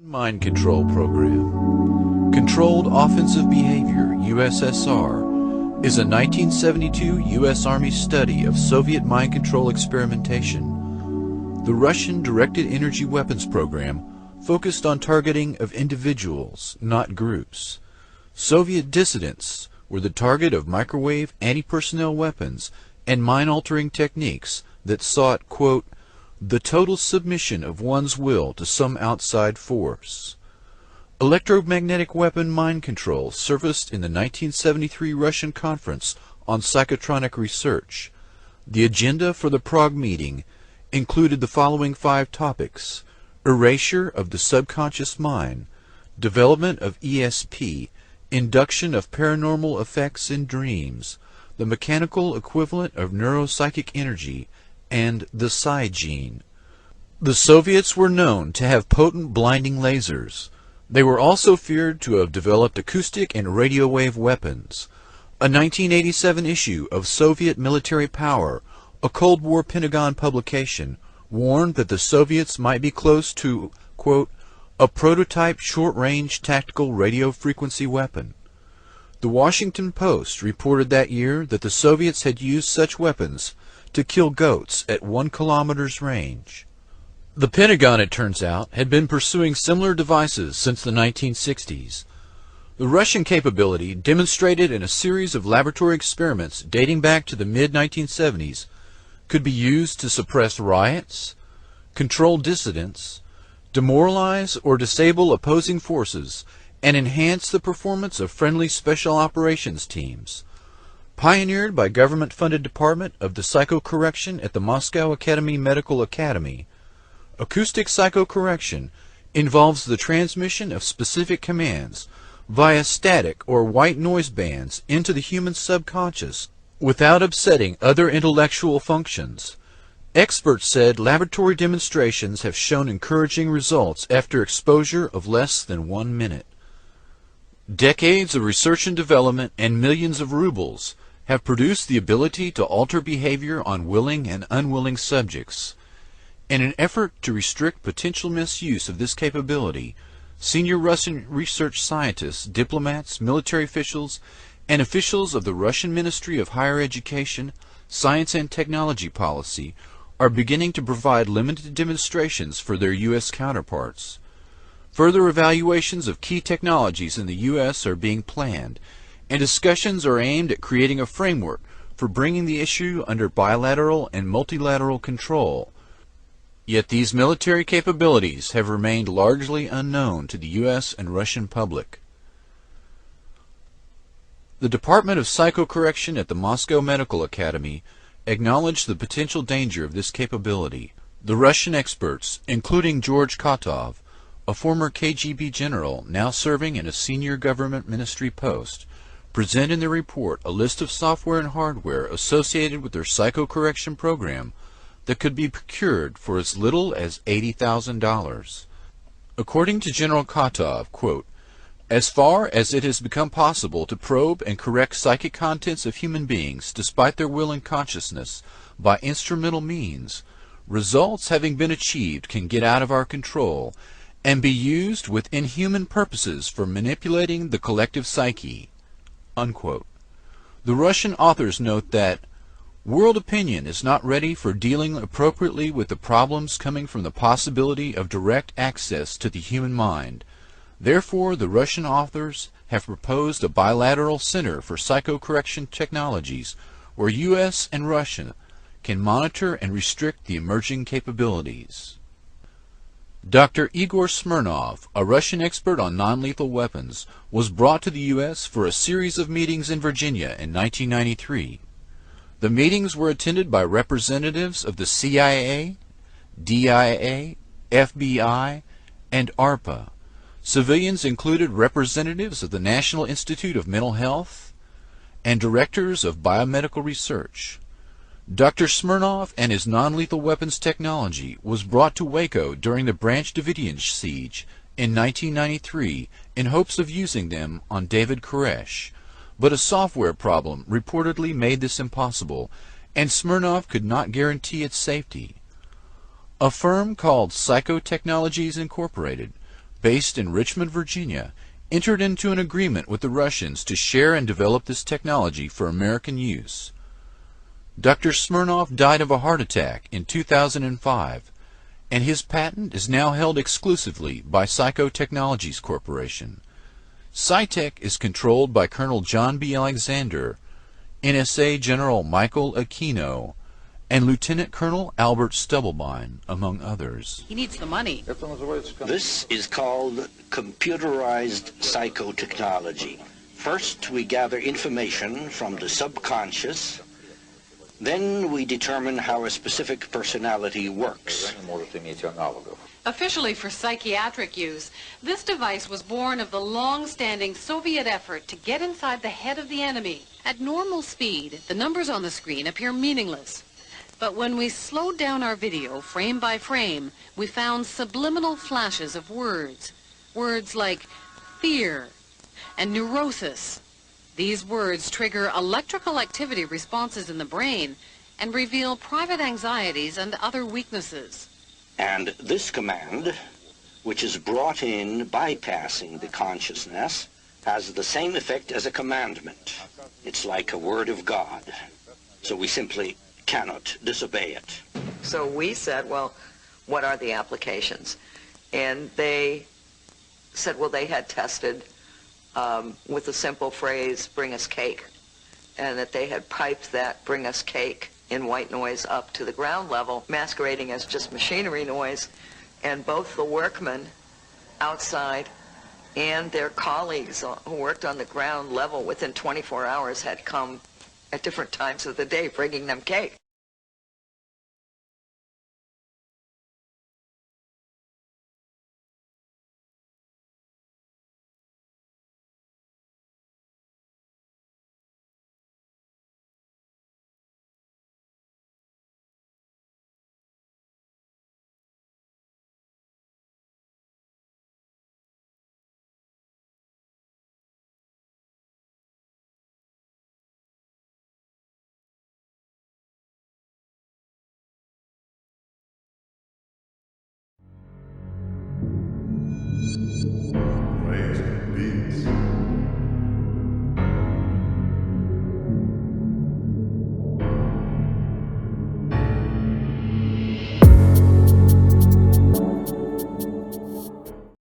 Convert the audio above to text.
Mind Control Program. Controlled Offensive Behavior, USSR, is a 1972 U.S. Army study of Soviet mind control experimentation. The Russian directed energy weapons program focused on targeting of individuals, not groups. Soviet dissidents were the target of microwave anti-personnel weapons and mind-altering techniques that sought, quote, the total submission of one's will to some outside force. Electromagnetic weapon mind control surfaced in the 1973 Russian Conference on Psychotronic Research. The agenda for the Prague meeting included the following 5 topics: erasure of the subconscious mind, development of ESP, induction of paranormal effects in dreams, the mechanical equivalent of neuropsychic energy, and the psi gene. The Soviets were known to have potent blinding lasers. They were also feared to have developed acoustic and radio wave weapons. A 1987 issue of Soviet Military Power, a Cold War Pentagon publication, warned that the Soviets might be close to, quote, a prototype short-range tactical radio frequency weapon. The Washington Post reported that year that the Soviets had used such weapons to kill goats at 1 kilometer's range. The Pentagon, it turns out, had been pursuing similar devices since the 1960s. The Russian capability, demonstrated in a series of laboratory experiments dating back to the mid-1970s, could be used to suppress riots, control dissidents, demoralize or disable opposing forces, and enhance the performance of friendly special operations teams. Pioneered by government-funded department of the psychocorrection at the Moscow Medical Academy, acoustic psychocorrection involves the transmission of specific commands via static or white noise bands into the human subconscious without upsetting other intellectual functions. Experts said laboratory demonstrations have shown encouraging results after exposure of less than 1 minute. Decades of research and development and millions of rubles have produced the ability to alter behavior on willing and unwilling subjects. In an effort to restrict potential misuse of this capability, senior Russian research scientists, diplomats, military officials, and officials of the Russian Ministry of Higher Education, Science and Technology Policy are beginning to provide limited demonstrations for their U.S. counterparts. Further evaluations of key technologies in the U.S. are being planned, and discussions are aimed at creating a framework for bringing the issue under bilateral and multilateral control. Yet these military capabilities have remained largely unknown to the U.S. and Russian public. The Department of Psychocorrection at the Moscow Medical Academy acknowledged the potential danger of this capability. The Russian experts, including George Kotov, a former KGB general now serving in a senior government ministry post, present in their report a list of software and hardware associated with their psychocorrection program that could be procured for as little as $80,000. According to General Kotov, quote, as far as it has become possible to probe and correct psychic contents of human beings despite their will and consciousness by instrumental means, results having been achieved can get out of our control and be used with inhuman purposes for manipulating the collective psyche. Unquote. The Russian authors note that world opinion is not ready for dealing appropriately with the problems coming from the possibility of direct access to the human mind. Therefore, the Russian authors have proposed a bilateral center for psychocorrection technologies where U.S. and Russia can monitor and restrict the emerging capabilities. Dr. Igor Smirnov, a Russian expert on non-lethal weapons, was brought to the U.S. for a series of meetings in Virginia in 1993. The meetings were attended by representatives of the CIA, DIA, FBI, and ARPA. Civilians included representatives of the National Institute of Mental Health and directors of biomedical research. Dr. Smirnov and his non-lethal weapons technology was brought to Waco during the Branch Davidian siege in 1993 in hopes of using them on David Koresh, but a software problem reportedly made this impossible, and Smirnov could not guarantee its safety. A firm called Psychotechnologies Incorporated based in Richmond, Virginia, entered into an agreement with the Russians to share and develop this technology for American use. Dr. Smirnov died of a heart attack in 2005, and his patent is now held exclusively by Psychotronique Corporation. Psytech is controlled by Colonel John B. Alexander, NSA General Michael Aquino, and Lieutenant Colonel Albert Stubblebine, among others. He needs the money. This is called computerized psychotechnology. First, we gather information from the subconscious. Then we determine how a specific personality works. Officially for psychiatric use, this device was born of the long-standing Soviet effort to get inside the head of the enemy. At normal speed, the numbers on the screen appear meaningless. But when we slowed down our video frame by frame, we found subliminal flashes of words. Words like fear and neurosis. These words trigger electrical activity responses in the brain and reveal private anxieties and other weaknesses. And this command, which is brought in bypassing the consciousness, has the same effect as a commandment. It's like a word of God. So we simply cannot disobey it. So we said, well, what are the applications? And they said, well, they had tested with the simple phrase, bring us cake, and that they had piped that bring us cake in white noise up to the ground level, masquerading as just machinery noise, and both the workmen outside and their colleagues who worked on the ground level within 24 hours had come at different times of the day bringing them cake.